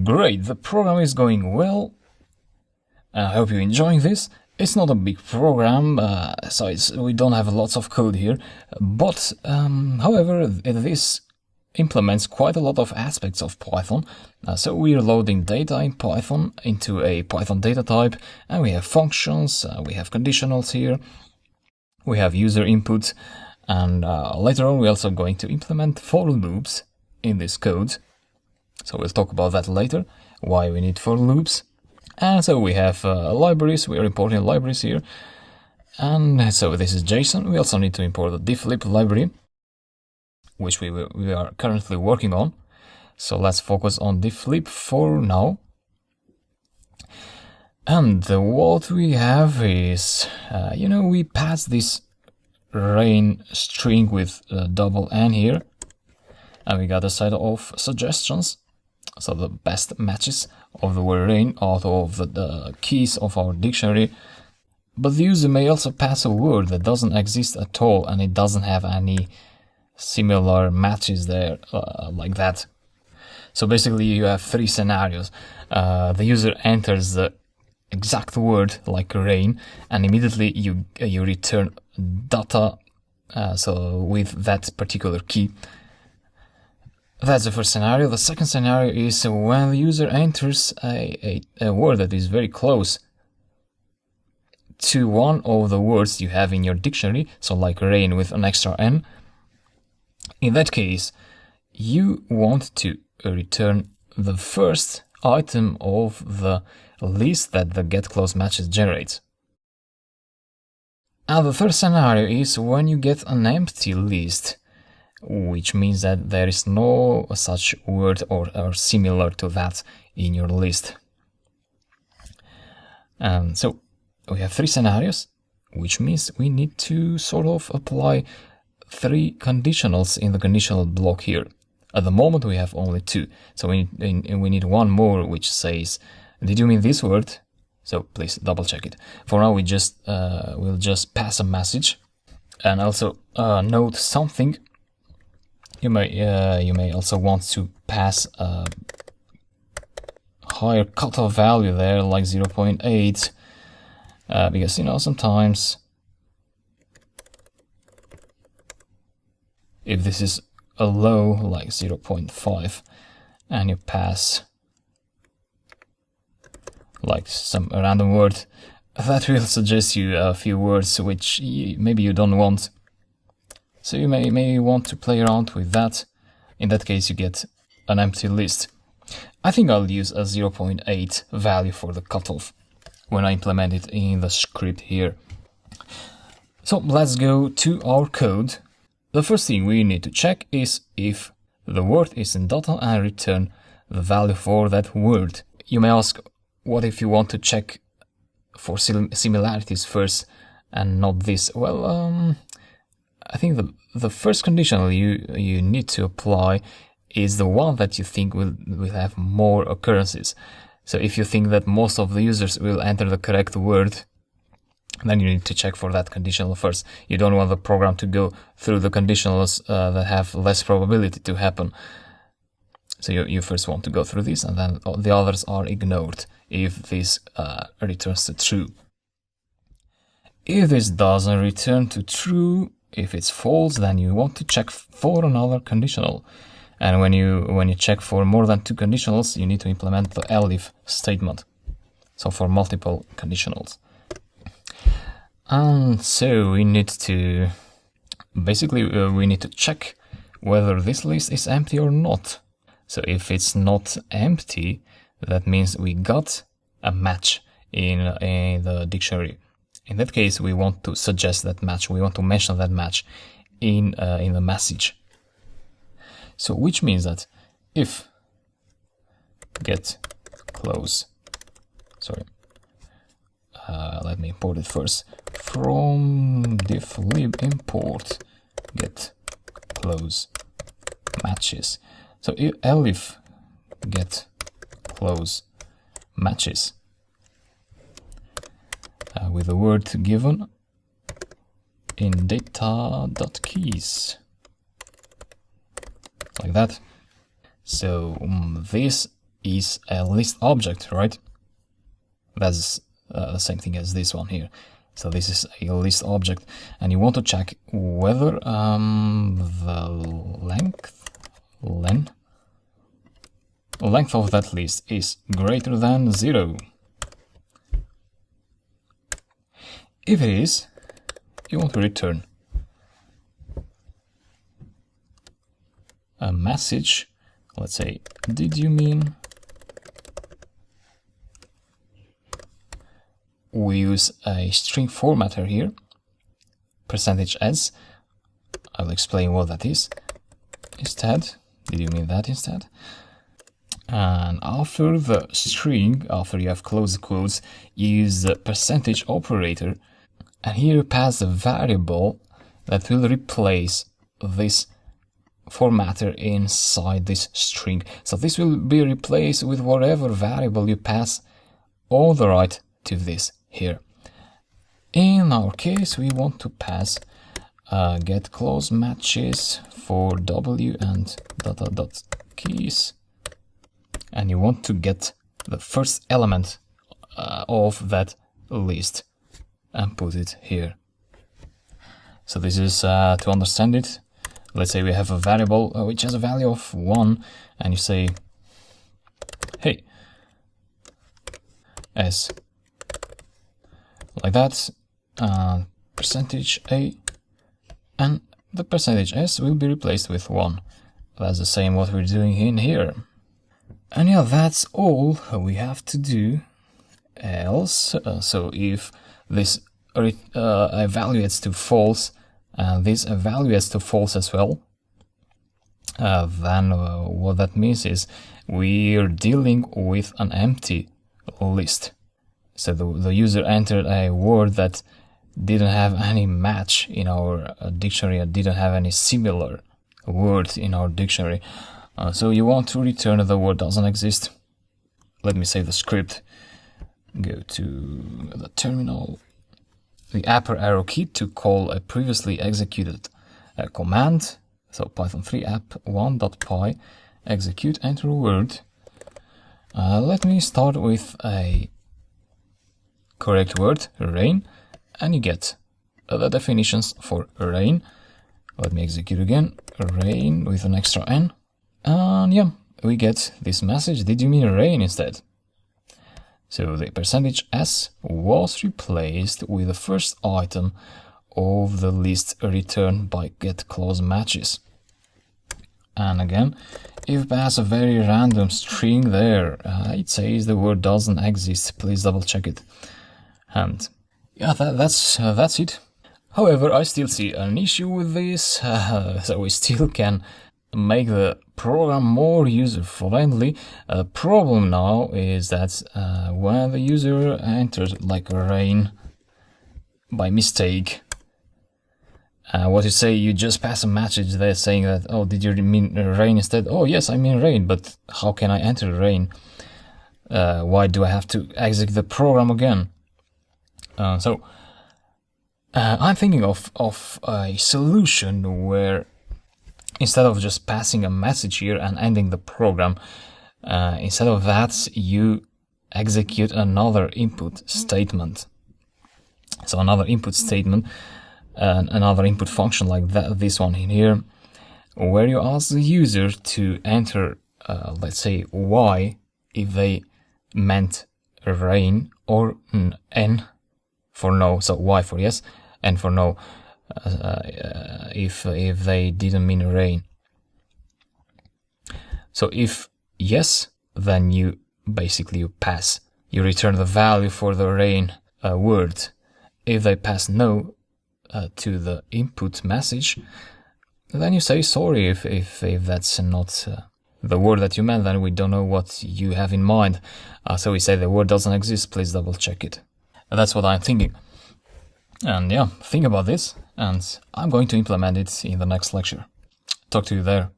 Great, the program is going well. I hope you're enjoying this. It's not a big program, so we don't have lots of code here, but however, this implements quite a lot of aspects of Python. So we're loading data in Python into a Python data type, and we have functions, we have conditionals here, we have user input, and later on we're also going to implement for loops in this code. So we'll talk about that later, why we need for loops. And so we have libraries, we are importing libraries here. And so this is JSON. We also need to import the difflib library, which we are currently working on. So let's focus on difflib for now. And what we have is, we pass this rain string with double N here. And we got a set of suggestions. So the best matches of the word rain out of the keys of our dictionary. But the user may also pass a word that doesn't exist at all and it doesn't have any similar matches there like that. So basically you have three scenarios. The user enters the exact word like rain and immediately you return data so with that particular key. That's the first scenario. The second scenario is when the user enters a word that is very close to one of the words you have in your dictionary, so like rain with an extra N. In that case, you want to return the first item of the list that the getCloseMatches generates. And the third scenario is when you get an empty list, which means that there is no such word or similar to that in your list. And so we have three scenarios, which means we need to sort of apply three conditionals in the conditional block here. At the moment we have only two, so we need one more which says, did you mean this word? So please double check it. For now we we'll just pass a message, and also note something. You may also want to pass a higher cutoff value there, like 0.8, because sometimes if this is a low, like 0.5, and you pass like some random word, that will suggest you a few words which maybe you don't want. So you may want to play around with that. In that case, you get an empty list. I think I'll use a 0.8 value for the cutoff when I implement it in the script here. So let's go to our code. The first thing we need to check is if the word is in data and return the value for that word. You may ask, what if you want to check for similarities first and not this? Well, I think the first conditional you need to apply is the one that you think will have more occurrences. So if you think that most of the users will enter the correct word, then you need to check for that conditional first. You don't want the program to go through the conditionals that have less probability to happen. So you first want to go through this, and then the others are ignored if this returns to true. If this doesn't return to true, if it's false, then you want to check for another conditional. And when you check for more than two conditionals, you need to implement the Elif statement. So for multiple conditionals. And so we need to we need to check whether this list is empty or not. So if it's not empty, that means we got a match in the dictionary. In that case, we want to suggest that match. We want to mention that match in the message. So which means that if let me import it first. From difflib import get close matches. So if Elif get close matches with the word given in data.keys, like that. So this is a list object, right? That's the same thing as this one here. So this is a list object, and you want to check whether the length of that list is greater than 0. If it is, you want to return a message. Let's say, did you mean? We use a string formatter here, %s. I'll explain what that is. Instead, did you mean that instead? And after the string, after you have closed quotes, you use the percentage operator, and here you pass a variable that will replace this formatter inside this string. So this will be replaced with whatever variable you pass all the right to this here. In our case, we want to pass get close matches for w and dot keys, and you want to get the first element of that list and put it here. So this is to understand it. Let's say we have a variable which has a value of 1, and you say, hey, s, like that, %a, and the %s will be replaced with 1. That's the same what we're doing in here. And yeah, that's all we have to do else. So if this evaluates to false, and this evaluates to false as well, then what that means is we're dealing with an empty list. So the user entered a word that didn't have any match in our dictionary, and didn't have any similar word in our dictionary. So you want to return the word doesn't exist. Let me save the script. Go to the terminal, the upper arrow key to call a previously executed command. So Python 3 app1.py execute, enter a word. Let me start with a correct word, rain, and you get the definitions for rain. Let me execute again, rain with an extra n, and yeah, we get this message, did you mean rain instead? So the %s was replaced with the first item of the list returned by get close matches. And again, if you pass a very random string there, it says the word doesn't exist, please double check it. And yeah, that's it. However, I still see an issue with this, so we still can make the program more user-friendly. The problem now is that when the user enters like rain by mistake, what you say, you just pass a message there saying that, oh, did you mean rain instead? Oh yes, I mean rain, but how can I enter rain? Why do I have to execute the program again? So I'm thinking of a solution where instead of just passing a message here and ending the program, instead of that, you execute another input statement. So another input statement, another input function like that, this one in here, where you ask the user to enter, let's say, y if they meant rain, or n for no, so y for yes, n for no, if they didn't mean rain. So if yes, then you basically pass, you return the value for the rain word. If they pass no to the input message, then you say sorry if that's not the word that you meant, then we don't know what you have in mind. So we say the word doesn't exist, please double check it. That's what I'm thinking. And yeah, think about this, and I'm going to implement it in the next lecture. Talk to you there.